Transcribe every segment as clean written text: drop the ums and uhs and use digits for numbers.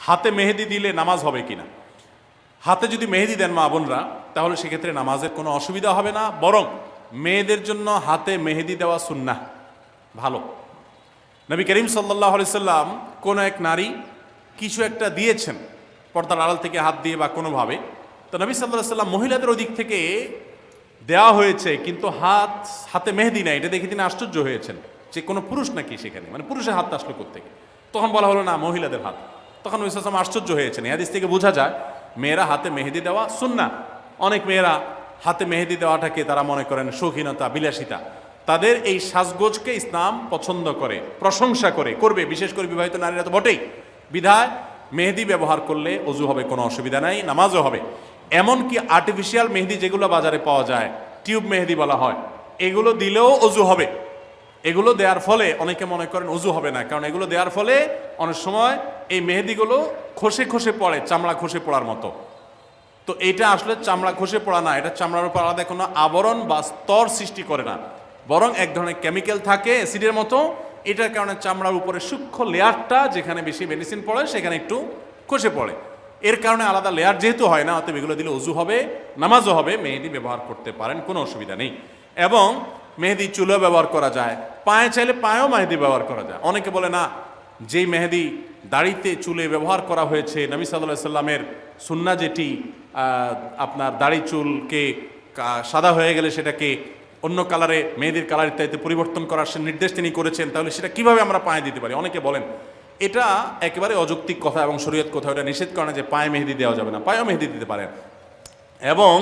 হাতে মেহেদি দিলে নামাজ হবে কিনা। হাতে যদি মেহেদি দেন মা বোনরা, তাহলে সেক্ষেত্রে নামাজের কোনো অসুবিধা হবে না, বরং মেয়েদের জন্য হাতে মেহেদি দেওয়া সুন্নাহ, ভালো। নবী করিম সাল্লাল্লাহু আলাইহি সাল্লাম কোনো এক নারী কিছু একটা দিয়েছেন পর্দার আড়াল থেকে হাত দিয়ে বা কোনোভাবে, তো নবী সাল্লাল্লাহু আলাইহি সাল্লাম মহিলাদের ওদিক থেকে দেওয়া হয়েছে কিন্তু হাতে মেহেদি নাই, এটা দেখে তিনি আশ্চর্য হয়েছেন যে কোনো পুরুষ নাকি সেখানে, মানে পুরুষের হাতটা আসলো কোত্থেকে। তখন বলা হলো না, মহিলাদের হাত। তখন নবী সাল্লাল্লাহু আলাইহি সাল্লাম আশ্চর্য হয়েছেন। এই হাদিস থেকে বোঝা যায় মেয়েরা হাতে মেহেদি দেওয়া সুন্নাহ। অনেক মেয়েরা হাতে মেহেদি দেওয়াটাকে তারা মনে করেন শৌখিনতা, বিলাসিতা। তাদের এই সাজগোজকে ইসলাম পছন্দ করে, প্রশংসা করবে, বিশেষ করে বিবাহিত নারীরা তো বটেই। বিধায় মেহেদি ব্যবহার করলে অজু হবে, কোনো অসুবিধা নাই, নামাজও হবে। এমনকি আর্টিফিশিয়াল মেহেদি যেগুলো বাজারে পাওয়া যায়, টিউব মেহেদি বলা হয়, এগুলো দিলেও অজু হবে। এগুলো দেওয়ার ফলে অনেকে মনে করেন অজু হবে না, কারণ এগুলো দেওয়ার ফলে অনেক সময় এই মেহেদিগুলো খসে খসে পড়ে, চামড়া খসে পড়ার মতো। তো এটা আসলে চামড়া খসে পড়া না, এটা চামড়ার উপর আলাদা কোনো আবরণ বা স্তর সৃষ্টি করে না, বরং এক ধরনের কেমিক্যাল থাকে অ্যাসিডের মতো। এটার কারণে চামড়ার উপরে সূক্ষ্ম লেয়ারটা, যেখানে বেশি মেডিসিন পড়ে সেখানে একটু খসে পড়ে। এর কারণে আলাদা লেয়ার যেহেতু হয় না, অতএব এগুলো দিলে অজু হবে, নামাজও হবে। মেহেদি ব্যবহার করতে পারেন, কোনো অসুবিধা নেই। এবং মেহেদি চুলেও ব্যবহার করা যায়, পায়ে চাইলে পায়েও মেহেদি ব্যবহার করা যায়। অনেকে বলে না, যেই মেহেদি দাড়িতে চুলে ব্যবহার করা হয়েছে, নবী সাল্লাল্লাহু আলাইহি সাল্লামের সুন্নাহ যেটি আপনার দাড়ি চুলকে সাদা হয়ে গেলে সেটাকে অন্য কালারে, মেহেদির কালার ইত্যাদিতে পরিবর্তন করার নির্দেশ তিনি করেছেন, তাহলে সেটা কিভাবে আমরা পায়ে দিতে পারি। অনেকে বলেন এটা একেবারে অযৌক্তিক কথা, এবং শরীয়ত কোথাও এটা নিষেধ করে না যে পায়ে মেহেদি দেওয়া যাবে না, পায়েও মেহেদি দিতে পারেন। এবং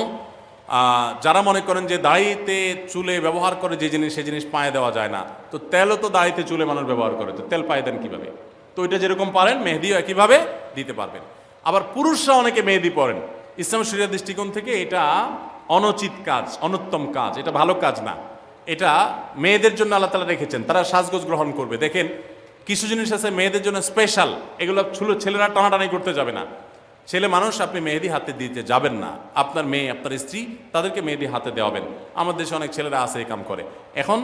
যারা মনে করেন যে দাড়িতে চুলে ব্যবহার করে যে জিনিস, সেই জিনিস পায়ে দেওয়া যায় না, তো তেলও তো দাড়িতে চুলে মানুষ ব্যবহার করে, তো তেল পায়ে দেন কীভাবে। তো এটা যেরকম পারেন মেহেদিও একইভাবে দিতে পারবেন। আবার পুরুষরা অনেকে মেহেদি পরেন, ইসলাম শরীয়ত দৃষ্টিকোণ থেকে এটা অনুচিত কাজ, অনুত্তম কাজ, এটা ভালো কাজ না। এটা মেয়েদের জন্য আল্লাহ তাআলা রেখেছেন, তারা সাজগোজ গ্রহণ করবে। দেখেন কিছু জিনিস আছে মেয়েদের জন্য স্পেশাল, এগুলো ছেলেরা টানাটানি করতে যাবে না। ছেলে মানুষ আপনি মেহেদি হাতে দিতে যাবেন না, আপনার মেয়ে, আপনার স্ত্রী, তাদেরকে মেহেদি হাতে দেওয়াবেন। আমাদের দেশে অনেক ছেলেরা আছে এই কাম করে। এখন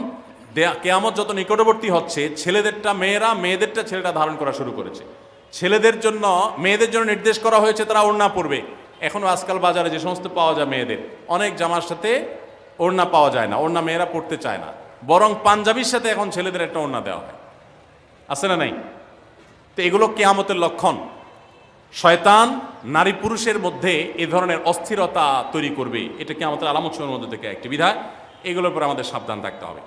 কিয়ামত যত নিকটবর্তী হচ্ছে, ছেলেদেরটা মেয়েরা, মেয়েদেরটা ছেলেরা ধারণ করা শুরু করেছে। ছেলেদের জন্য, মেয়েদের জন্য নির্দেশ করা হয়েছে তারা ওড়না পরবে। এখনও আজকাল বাজারে যে সমস্ত পাওয়া যায় মেয়েদের, অনেক জামার সাথে ওড়না পাওয়া যায় না, ওড়না মেয়েরা পরতে চায় না, বরং পাঞ্জাবির সাথে এখন ছেলেদের একটা ওড়না দেওয়া হয়, আছে না নাই? তো এগুলো কিয়ামতের লক্ষণ। শয়তান নারী পুরুষের মধ্যে এ ধরনের অস্থিরতা তৈরি করবে, এটা কিয়ামতের আলামত সমূহের মধ্যে থেকে একটি। বিধায় এগুলোর উপর আমাদের সাবধান থাকতে হবে।